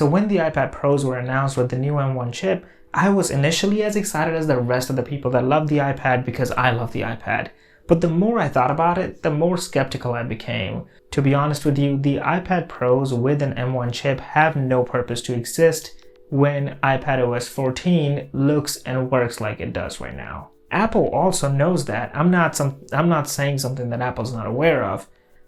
So when the iPad Pros were announced with the new M1 chip, I was initially as excited as the rest of the people that love the iPad because I love the iPad. But the more I thought about it, the more skeptical I became. To be honest with you, the iPad Pros with an M1 chip have no purpose to exist when iPadOS 14 looks and works like it does right now. Apple also knows that. I'm not saying something that Apple's not aware of.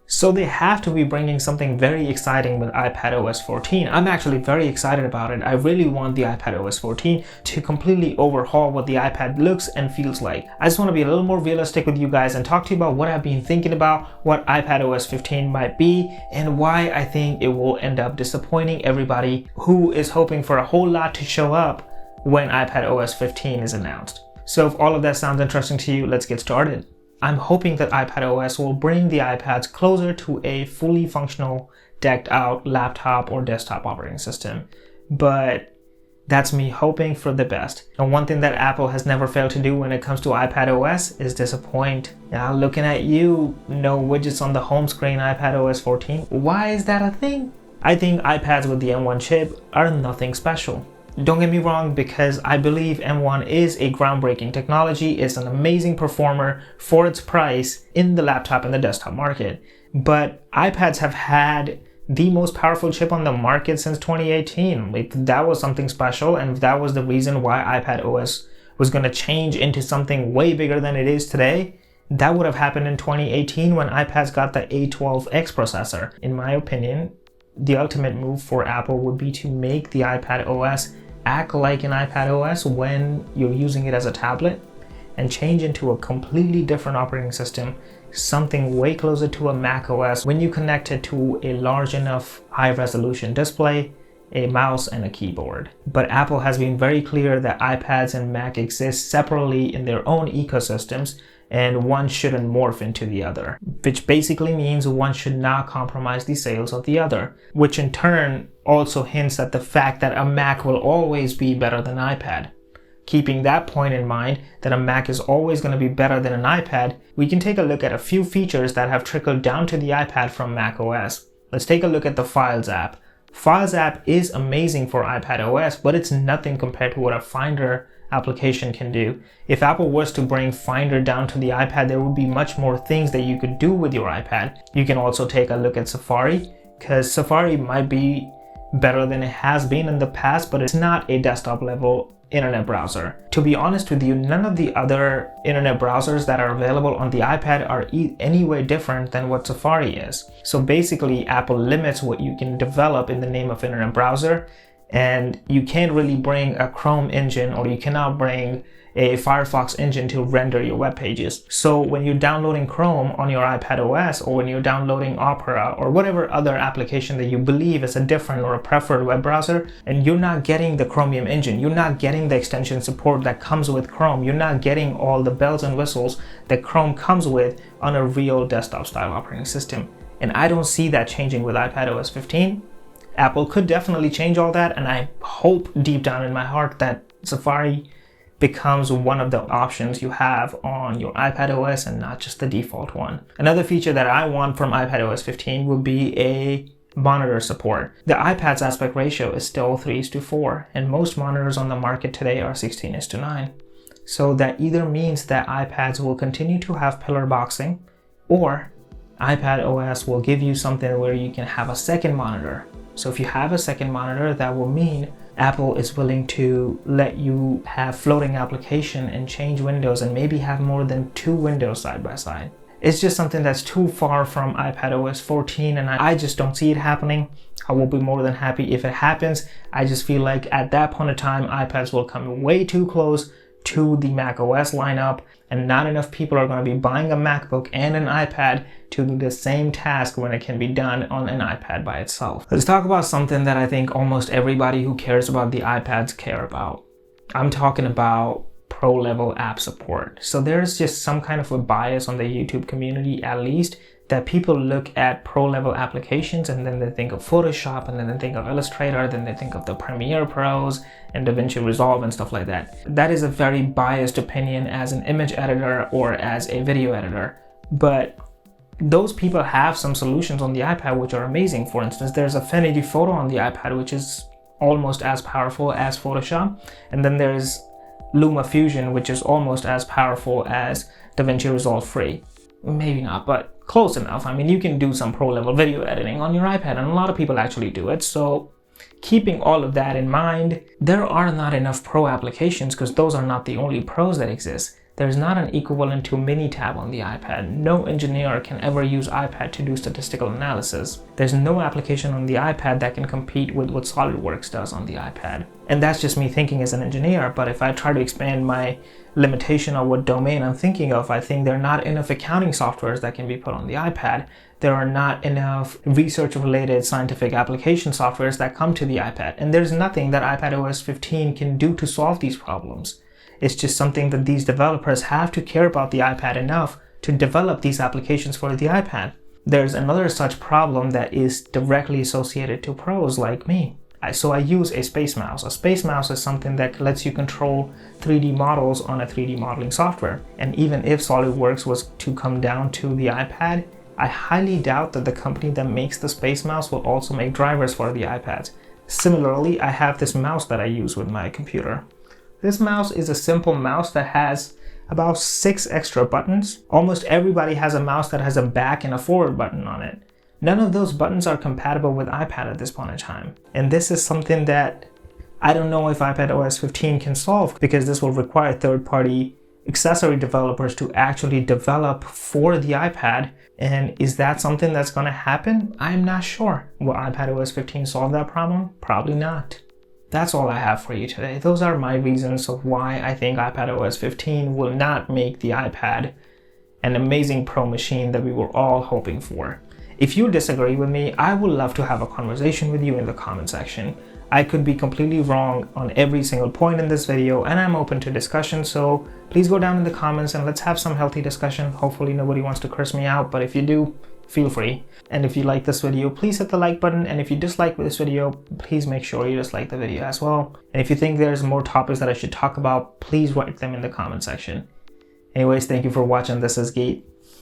So they have to be bringing something very exciting with iPadOS 14. I'm actually very excited about it. I really want the iPadOS 14 to completely overhaul what the iPad looks and feels like. I just want to be a little more realistic with you guys and talk to you about what I've been thinking about, what iPadOS 15 might be, and why I think it will end up disappointing everybody who is hoping for a whole lot to show up when iPadOS 15 is announced. So if all of that sounds interesting to you, let's get started. I'm hoping that iPadOS will bring the iPads closer to a fully functional, decked out laptop or desktop operating system. But that's me hoping for the best. And one thing that Apple has never failed to do when it comes to iPadOS is disappoint. Now looking at you, no widgets on the home screen iPadOS 14. Why is that a thing? I think iPads with the M1 chip are nothing special. Don't get me wrong, because I believe M1 is a groundbreaking technology. It's an amazing performer for its price in the laptop and the desktop market. But iPads have had the most powerful chip on the market since 2018. Like, that was something special, and that was the reason why iPadOS was going to change into something way bigger than it is today. That would have happened in 2018 when iPads got the A12X processor. In my opinion, the ultimate move for Apple would be to make the iPadOS act like an iPadOS when you're using it as a tablet and change into a completely different operating system, something way closer to a macOS when you connect it to a large enough high-resolution display, a mouse, and a keyboard. But Apple has been very clear that iPads and Mac exist separately in their own ecosystems, and one shouldn't morph into the other, which basically means one should not compromise the sales of the other, which in turn also hints at the fact that a Mac will always be better than iPad. Keeping that point in mind, that a Mac is always going to be better than an iPad, we can take a look at a few features that have trickled down to the iPad from macOS. Let's take a look at the Files app. Files app is amazing for iPadOS, but it's nothing compared to what a Finder application can do. If Apple was to bring Finder down to the iPad, there would be much more things that you could do with your iPad. You can also take a look at Safari, because Safari might be better than it has been in the past, but it's not a desktop level internet browser. To be honest with you, none of the other internet browsers that are available on the iPad are any way different than what Safari is. So basically, Apple limits what you can develop in the name of internet browser, and you can't really bring a Chrome engine, or you cannot bring a Firefox engine to render your web pages. So when you're downloading Chrome on your iPadOS, or when you're downloading Opera or whatever other application that you believe is a different or a preferred web browser, and you're not getting the Chromium engine, you're not getting the extension support that comes with Chrome, you're not getting all the bells and whistles that Chrome comes with on a real desktop style operating system. And I don't see that changing with iPadOS 15. Apple could definitely change all that, and I hope deep down in my heart that Safari becomes one of the options you have on your iPadOS and not just the default one. Another feature that I want from iPadOS 15 would be a monitor support. The iPad's aspect ratio is still 3:4, and most monitors on the market today are 16:9. So that either means that iPads will continue to have pillar boxing, or iPadOS will give you something where you can have a second monitor. So if you have a second monitor, that will mean Apple is willing to let you have floating application and change windows and maybe have more than 2 windows side by side. It's just something that's too far from iPadOS 14, and I just don't see it happening. I will be more than happy if it happens. I just feel like at that point in time, iPads will come way too close to the macOS lineup, and not enough people are going to be buying a MacBook and an iPad to do the same task when it can be done on an iPad by itself. Let's talk about something that I think almost everybody who cares about the iPads care about. I'm talking about pro level app support. So there's just some kind of a bias on the YouTube community, at least, that people look at pro level applications and then they think of Photoshop, and then they think of Illustrator, then they think of the Premiere Pros and DaVinci Resolve and stuff like that. That is a very biased opinion as an image editor or as a video editor. But those people have some solutions on the iPad which are amazing. For instance, there's Affinity Photo on the iPad, which is almost as powerful as Photoshop. And then there's LumaFusion, which is almost as powerful as DaVinci Resolve Free. Maybe not, but close enough. I mean, you can do some pro-level video editing on your iPad, and a lot of people actually do it. So keeping all of that in mind, there are not enough pro applications because those are not the only pros that exist. There's not an equivalent to Minitab on the iPad. No engineer can ever use iPad to do statistical analysis. There's no application on the iPad that can compete with what SolidWorks does on the iPad. And that's just me thinking as an engineer, but if I try to expand my limitation of what domain I'm thinking of, I think there are not enough accounting softwares that can be put on the iPad. There are not enough research-related scientific application softwares that come to the iPad. And there's nothing that iPadOS 15 can do to solve these problems. It's just something that these developers have to care about the iPad enough to develop these applications for the iPad. There's another such problem that is directly associated to pros like me. So I use a space mouse. A space mouse is something that lets you control 3D models on a 3D modeling software. And even if SolidWorks was to come down to the iPad, I highly doubt that the company that makes the space mouse will also make drivers for the iPads. Similarly, I have this mouse that I use with my computer. This mouse is a simple mouse that has about 6 extra buttons. Almost everybody has a mouse that has a back and a forward button on it. None of those buttons are compatible with iPad at this point in time. And this is something that I don't know if iPadOS 15 can solve, because this will require third-party accessory developers to actually develop for the iPad. And is that something that's going to happen? I'm not sure. Will iPadOS 15 solve that problem? Probably not. That's all I have for you today. Those are my reasons of why I think iPadOS 15 will not make the iPad an amazing pro machine that we were all hoping for. If you disagree with me, I would love to have a conversation with you in the comment section. I could be completely wrong on every single point in this video, and I'm open to discussion, so please go down in the comments and let's have some healthy discussion. Hopefully nobody wants to curse me out, but if you do, feel free. And if you like this video, please hit the like button. And if you dislike this video, please make sure you dislike the video as well. And if you think there's more topics that I should talk about, please write them in the comment section. Anyways, thank you for watching. This is Geet.